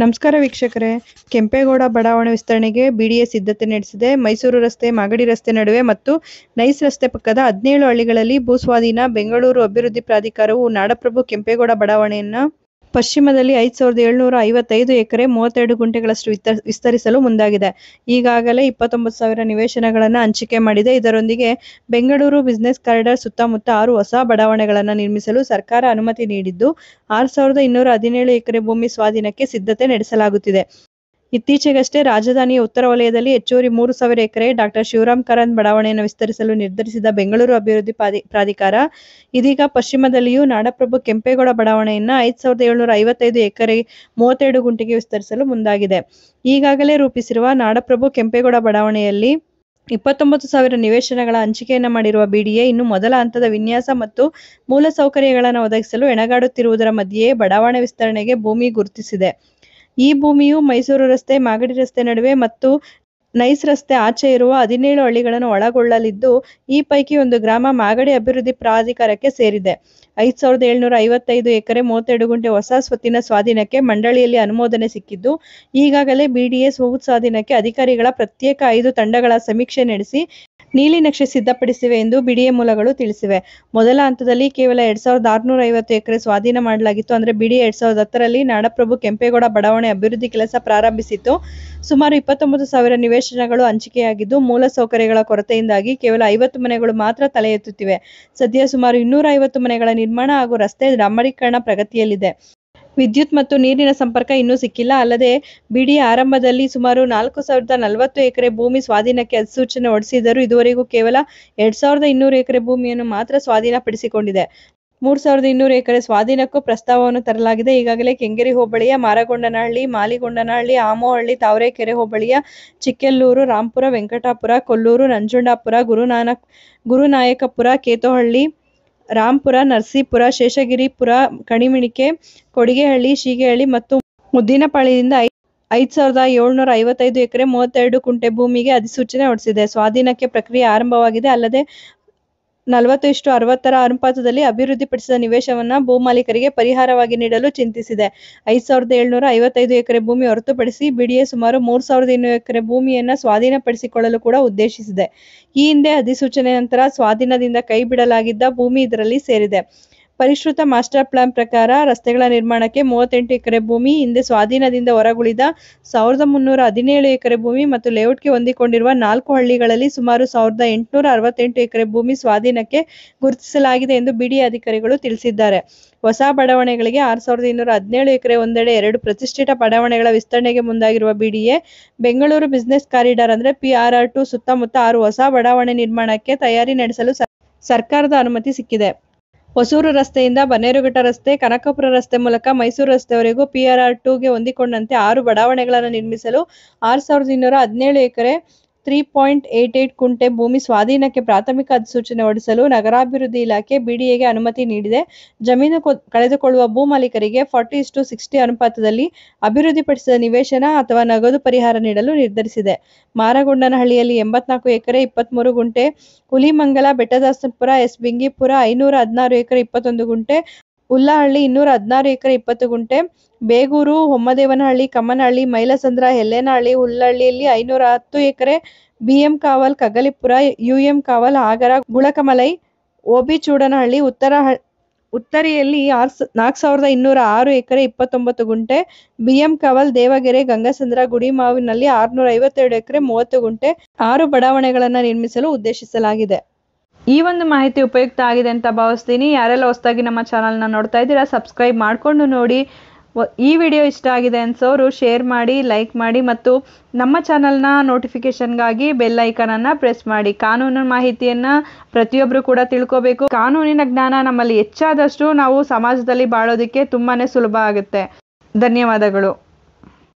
ನಮಸ್ಕಾರ ವೀಕ್ಷಕರೇ. ಕೆಂಪೇಗೌಡ ಬಡಾವಣೆ ವಿಸ್ತರಣೆಗೆ ಬಿಡಿಎ ಸಿದ್ಧತೆ ನಡೆಸಿದೆ. ಮೈಸೂರು ರಸ್ತೆ, ಮಾಗಡಿ ರಸ್ತೆ ನಡುವೆ ಮತ್ತು ನೈಸ್ ರಸ್ತೆ ಪಕ್ಕದ 17 ಹಳ್ಳಿಗಳಲ್ಲಿ ಭೂಸ್ವಾಧೀನ. ಬೆಂಗಳೂರು ಅಭಿವೃದ್ಧಿ ಪ್ರಾಧಿಕಾರವು ನಾಡಪ್ರಭು ಕೆಂಪೇಗೌಡ ಬಡಾವಣೆಯನ್ನು ಪಶ್ಚಿಮದಲ್ಲಿ 5755 ಎಕರೆ 32 ಗುಂಟೆಗಳಷ್ಟು ವಿಸ್ತರಿಸಲು ಮುಂದಾಗಿದೆ. ಈಗಾಗಲೇ 29,000 ನಿವೇಶನಗಳನ್ನು ಹಂಚಿಕೆ ಮಾಡಿದೆ. ಇದರೊಂದಿಗೆ ಬೆಂಗಳೂರು ಬಿಸಿನೆಸ್ ಕಾರಿಡಾರ್ ಸುತ್ತಮುತ್ತ 6 ಹೊಸ ಬಡಾವಣೆಗಳನ್ನು ನಿರ್ಮಿಸಲು ಸರ್ಕಾರ ಅನುಮತಿ ನೀಡಿದ್ದು, 6217 ಎಕರೆ ಭೂಮಿ ಸ್ವಾಧೀನಕ್ಕೆ ಸಿದ್ಧತೆ ನಡೆಸಲಾಗುತ್ತಿದೆ. ಇತ್ತೀಚೆಗಷ್ಟೇ ರಾಜಧಾನಿಯ ಉತ್ತರ ವಲಯದಲ್ಲಿ ಹೆಚ್ಚುವರಿ 3,000 ಎಕರೆ ಡಾ. ಶಿವರಾಮ್ ಕಾರಂತ್ ಬಡಾವಣೆಯನ್ನು ವಿಸ್ತರಿಸಲು ನಿರ್ಧರಿಸಿದ ಬೆಂಗಳೂರು ಅಭಿವೃದ್ಧಿ ಪ್ರಾಧಿಕಾರ ಇದೀಗ ಪಶ್ಚಿಮದಲ್ಲಿಯೂ ನಾಡಪ್ರಭು ಕೆಂಪೇಗೌಡ ಬಡಾವಣೆಯನ್ನು 5755 ಎಕರೆ 32 ಗುಂಟೆಗೆ ವಿಸ್ತರಿಸಲು ಮುಂದಾಗಿದೆ. ಈಗಾಗಲೇ ರೂಪಿಸಿರುವ ನಾಡಪ್ರಭು ಕೆಂಪೇಗೌಡ ಬಡಾವಣೆಯಲ್ಲಿ 29,000 ನಿವೇಶನಗಳ ಹಂಚಿಕೆಯನ್ನು ಮಾಡಿರುವ ಬಿಡಿಎ ಇನ್ನು ಮೊದಲ ಹಂತದ ವಿನ್ಯಾಸ ಮತ್ತು ಮೂಲಸೌಕರ್ಯಗಳನ್ನು ಒದಗಿಸಲು ಹೆಣಗಾಡುತ್ತಿರುವುದರ ಮಧ್ಯೆಯೇ ಬಡಾವಣೆ ವಿಸ್ತರಣೆಗೆ ಭೂಮಿ ಗುರುತಿಸಿದೆ. ಈ ಭೂಮಿಯು ಮೈಸೂರು ರಸ್ತೆ, ಮಾಗಡಿ ರಸ್ತೆ ನಡುವೆ ಮತ್ತು ನೈಸ್ ರಸ್ತೆ ಆಚೆ ಇರುವ 17 ಹಳ್ಳಿಗಳನ್ನು ಒಳಗೊಳ್ಳಲಿದ್ದು, ಈ ಪೈಕಿ ಒಂದು ಗ್ರಾಮ ಮಾಗಡಿ ಅಭಿವೃದ್ಧಿ ಪ್ರಾಧಿಕಾರಕ್ಕೆ ಸೇರಿದೆ. 5755 ಎಕರೆ 32 ಗುಂಟೆ ಹೊಸ ಸ್ವತ್ತಿನ ಸ್ವಾಧೀನಕ್ಕೆ ಮಂಡಳಿಯಲ್ಲಿ ಅನುಮೋದನೆ ಸಿಕ್ಕಿದ್ದು, ಈಗಾಗಲೇ ಬಿಡಿಎ ಭೂ ಸ್ವಾಧೀನಕ್ಕೆ ಅಧಿಕಾರಿಗಳ ಪ್ರತ್ಯೇಕ 5 ತಂಡಗಳ ಸಮೀಕ್ಷೆ ನಡೆಸಿ ನೀಲಿನಕ್ಷೆ ಸಿದ್ಧಪಡಿಸಿವೆ ಎಂದು ಬಿಡಿಎ ಮೂಲಗಳು ತಿಳಿಸಿವೆ. ಮೊದಲ ಹಂತದಲ್ಲಿ ಕೇವಲ 2650 ಎಕರೆ ಸ್ವಾಧೀನ ಮಾಡಲಾಗಿತ್ತು. ಅಂದರೆ ಬಿಡಿಎ 2010ರಲ್ಲಿ ನಾಡಪ್ರಭು ಕೆಂಪೇಗೌಡ ಬಡಾವಣೆ ಅಭಿವೃದ್ಧಿ ಕೆಲಸ ಪ್ರಾರಂಭಿಸಿತ್ತು. ಸುಮಾರು 29,000 ನಿವೇಶನಗಳು ಹಂಚಿಕೆಯಾಗಿದ್ದು, ಮೂಲ ಸೌಕರ್ಯಗಳ ಕೊರತೆಯಿಂದಾಗಿ ಕೇವಲ 50 ಮನೆಗಳು ಮಾತ್ರ ತಲೆ ಎತ್ತುತ್ತಿವೆ. ಸದ್ಯ ಸುಮಾರು 250 ಮನೆಗಳ ನಿರ್ಮಾಣ ಹಾಗೂ ರಸ್ತೆ ಡಾಂಬರೀಕರಣ ಪ್ರಗತಿಯಲ್ಲಿದೆ. ವಿದ್ಯುತ್ ಮತ್ತು ನೀರಿನ ಸಂಪರ್ಕ ಇನ್ನೂ ಸಿಕ್ಕಿಲ್ಲ. ಅಲ್ಲದೆ ಬಿಡಿಎ ಆರಂಭದಲ್ಲಿ ಸುಮಾರು 4040 ಎಕರೆ ಭೂಮಿ ಸ್ವಾಧೀನಕ್ಕೆ ಅಧಿಸೂಚನೆ ಹೊರಡಿಸಿದರೂ ಇದುವರೆಗೂ ಕೇವಲ 2200 ಎಕರೆ ಭೂಮಿಯನ್ನು ಮಾತ್ರ ಸ್ವಾಧೀನಪಡಿಸಿಕೊಂಡಿದೆ. 3200 ಎಕರೆ ಸ್ವಾಧೀನಕ್ಕೂ ಪ್ರಸ್ತಾವವನ್ನು ತರಲಾಗಿದೆ. ಈಗಾಗಲೇ ಕೆಂಗೇರಿ ಹೋಬಳಿಯ ಮಾರಗೊಂಡನಹಳ್ಳಿ, ಮಾಲಿಗೊಂಡನಹಳ್ಳಿ, ಆಮೋಹಳ್ಳಿ, ತಾವರೆಕೆರೆ ಹೋಬಳಿಯ ಚಿಕ್ಕೆಲ್ಲೂರು, ರಾಂಪುರ, ವೆಂಕಟಾಪುರ, ಕೊಲ್ಲೂರು, ನಂಜುಂಡಪುರ, ಗುರುನಾಯಕಪುರ, ಕೇತೋಹಳ್ಳಿ, ರಾಂಪುರ, ನರಸೀಪುರ, ಶೇಷಗಿರಿಪುರ, ಕಣಿಮಿಣಿಕೆ, ಕೊಡಿಗೆಹಳ್ಳಿ, ಶೀಗೆಹಳ್ಳಿ ಮತ್ತು ಮುದ್ದಿನಪಾಳ್ಯದಿಂದ 5755 ಎಕರೆ 32 ಗುಂಟೆ ಭೂಮಿಗೆ ಅಧಿಸೂಚನೆ ಹೊರಡಿಸಿದೆ. ಸ್ವಾಧೀನಕ್ಕೆ ಪ್ರಕ್ರಿಯೆ ಆರಂಭವಾಗಿದೆ. ಅಲ್ಲದೆ 40:60 ಅನುಪಾತದಲ್ಲಿ ಅಭಿವೃದ್ಧಿಪಡಿಸಿದ ನಿವೇಶನವನ್ನು ಭೂಮಾಲೀಕರಿಗೆ ಪರಿಹಾರವಾಗಿ ನೀಡಲು ಚಿಂತಿಸಿದೆ. 5755 ಎಕರೆ ಭೂಮಿ ಹೊರತುಪಡಿಸಿ ಬಿಡಿಎ ಸುಮಾರು 3200 ಎಕರೆ ಭೂಮಿಯನ್ನು ಸ್ವಾಧೀನಪಡಿಸಿಕೊಳ್ಳಲು ಕೂಡ ಉದ್ದೇಶಿಸಿದೆ. ಈ ಹಿಂದೆ ಅಧಿಸೂಚನೆ ನಂತರ ಸ್ವಾಧೀನದಿಂದ ಕೈ ಬಿಡಲಾಗಿದ್ದ ಭೂಮಿ ಇದರಲ್ಲಿ ಸೇರಿದೆ. ಪರಿಷ್ಕೃತ ಮಾಸ್ಟರ್ ಪ್ಲಾನ್ ಪ್ರಕಾರ ರಸ್ತೆಗಳ ನಿರ್ಮಾಣಕ್ಕೆ 38 ಎಕರೆ ಭೂಮಿ, ಹಿಂದೆ ಸ್ವಾಧೀನದಿಂದ ಹೊರಗುಳಿದ 1317 ಎಕರೆ ಭೂಮಿ ಮತ್ತು ಲೇಔಟ್ಗೆ ಹೊಂದಿಕೊಂಡಿರುವ 4 ಹಳ್ಳಿಗಳಲ್ಲಿ ಸುಮಾರು 1868 ಎಕರೆ ಭೂಮಿ ಸ್ವಾಧೀನಕ್ಕೆ ಗುರುತಿಸಲಾಗಿದೆ ಎಂದು ಬಿಡಿಎ ಅಧಿಕಾರಿಗಳು ತಿಳಿಸಿದ್ದಾರೆ. ಹೊಸ ಬಡಾವಣೆಗಳಿಗೆ 6217 ಎಕರೆ ಒಂದೆಡೆ 2 ಪ್ರತಿಷ್ಠಿತ ಬಡಾವಣೆಗಳ ವಿಸ್ತರಣೆಗೆ ಮುಂದಾಗಿರುವ ಬಿಡಿಎ ಬೆಂಗಳೂರು ಬಿಸಿನೆಸ್ ಕಾರಿಡಾರ್ ಅಂದರೆ PRR2 ಸುತ್ತಮುತ್ತ 6 ಹೊಸ ಬಡಾವಣೆ ನಿರ್ಮಾಣಕ್ಕೆ ತಯಾರಿ ನಡೆಸಲು ಸರ್ಕಾರದ ಅನುಮತಿ ಸಿಕ್ಕಿದೆ. ಹೊಸೂರು ರಸ್ತೆಯಿಂದ ಬನ್ನೇರುಘಟ್ಟ ರಸ್ತೆ, ಕನಕಪುರ ರಸ್ತೆ ಮೂಲಕ ಮೈಸೂರು ರಸ್ತೆವರೆಗೂ PRR2ಗೆ ಹೊಂದಿಕೊಂಡಂತೆ 6 ಬಡಾವಣೆಗಳನ್ನು ನಿರ್ಮಿಸಲು 6217 ಎಕರೆ 3.88 ಗುಂಟೆ ಭೂಮಿ ಸ್ವಾಧೀನಕ್ಕೆ ಪ್ರಾಥಮಿಕ ಅಧಿಸೂಚನೆ ಹೊರಡಿಸಲು ನಗರಾಭಿವೃದ್ಧಿ ಇಲಾಖೆ ಬಿಡಿಎಗೆ ಅನುಮತಿ ನೀಡಿದೆ. ಜಮೀನು ಕಳೆದುಕೊಳ್ಳುವ ಭೂ ಮಾಲೀಕರಿಗೆ 40:60 ಅನುಪಾತದಲ್ಲಿ ಅಭಿವೃದ್ಧಿಪಡಿಸಿದ ನಿವೇಶನ ಅಥವಾ ನಗದು ಪರಿಹಾರ ನೀಡಲು ನಿರ್ಧರಿಸಿದೆ. ಮಾರಗೊಂಡನಹಳ್ಳಿಯಲ್ಲಿ 84 ಎಕರೆ 23 ಗುಂಟೆ, ಹುಲಿಮಂಗಲ, ಬೆಟ್ಟದಾಸಪುರ, ಬಿಂಗಿಪುರ 516 ಎಕರೆ 21 ಗುಂಟೆ, ಉಲ್ಲಹಳ್ಳಿ 216 ಎಕರೆ 20 ಗುಂಟೆ, ಬೇಗೂರು, ಹೊಮ್ಮದೇವನಹಳ್ಳಿ, ಕಮ್ಮನಹಳ್ಳಿ, ಮೈಲಸಂದ್ರ, ಹೆಲ್ಲೇನಹಳ್ಳಿ, ಹುಲ್ಲಹಳ್ಳಿಯಲ್ಲಿ 510 ಎಕರೆ, BM ಕಾವಲ್, ಕಗ್ಗಲಿಪುರ, UM ಕಾವಲ್, ಆಗರ, ಗುಳಕಮಲೈ, OB-ಚೂಡನಹಳ್ಳಿ, ಉತ್ತರಿಯಲ್ಲಿ 4206 ಎಕರೆ 29 ಗುಂಟೆ, BM ಕಾವಲ್, ದೇವಗೆರೆ, ಗಂಗಸಂದ್ರ, ಗುಡಿಮಾವಿನಲ್ಲಿ 652 ಎಕರೆ 30 ಗುಂಟೆ 6 ಬಡಾವಣೆಗಳನ್ನು ನಿರ್ಮಿಸಲು ಉದ್ದೇಶಿಸಲಾಗಿದೆ. ಈ ಒಂದು ಮಾಹಿತಿ ಉಪಯುಕ್ತ ಆಗಿದೆ ಅಂತ ಭಾವಿಸ್ತೀನಿ. ಯಾರೆಲ್ಲ ಹೊಸದಾಗಿ ನಮ್ಮ ಚಾನಲ್ನ ನೋಡ್ತಾ ಇದ್ದೀರಾ ಸಬ್ಸ್ಕ್ರೈಬ್ ಮಾಡಿಕೊಂಡು ನೋಡಿ. ಈ ವಿಡಿಯೋ ಇಷ್ಟ ಆಗಿದೆ ಅನ್ಸೋರು ಶೇರ್ ಮಾಡಿ, ಲೈಕ್ ಮಾಡಿ ಮತ್ತು ನಮ್ಮ ಚಾನಲ್ನ ನೋಟಿಫಿಕೇಷನ್ಗಾಗಿ ಬೆಲ್ ಐಕಾನನ್ನು ಪ್ರೆಸ್ ಮಾಡಿ. ಕಾನೂನು ಮಾಹಿತಿಯನ್ನು ಪ್ರತಿಯೊಬ್ಬರು ಕೂಡ ತಿಳ್ಕೋಬೇಕು. ಕಾನೂನಿನ ಜ್ಞಾನ ನಮ್ಮಲ್ಲಿ ಹೆಚ್ಚಾದಷ್ಟು ನಾವು ಸಮಾಜದಲ್ಲಿ ಬಾಳೋದಕ್ಕೆ ತುಂಬಾ ಸುಲಭ ಆಗುತ್ತೆ. ಧನ್ಯವಾದಗಳು.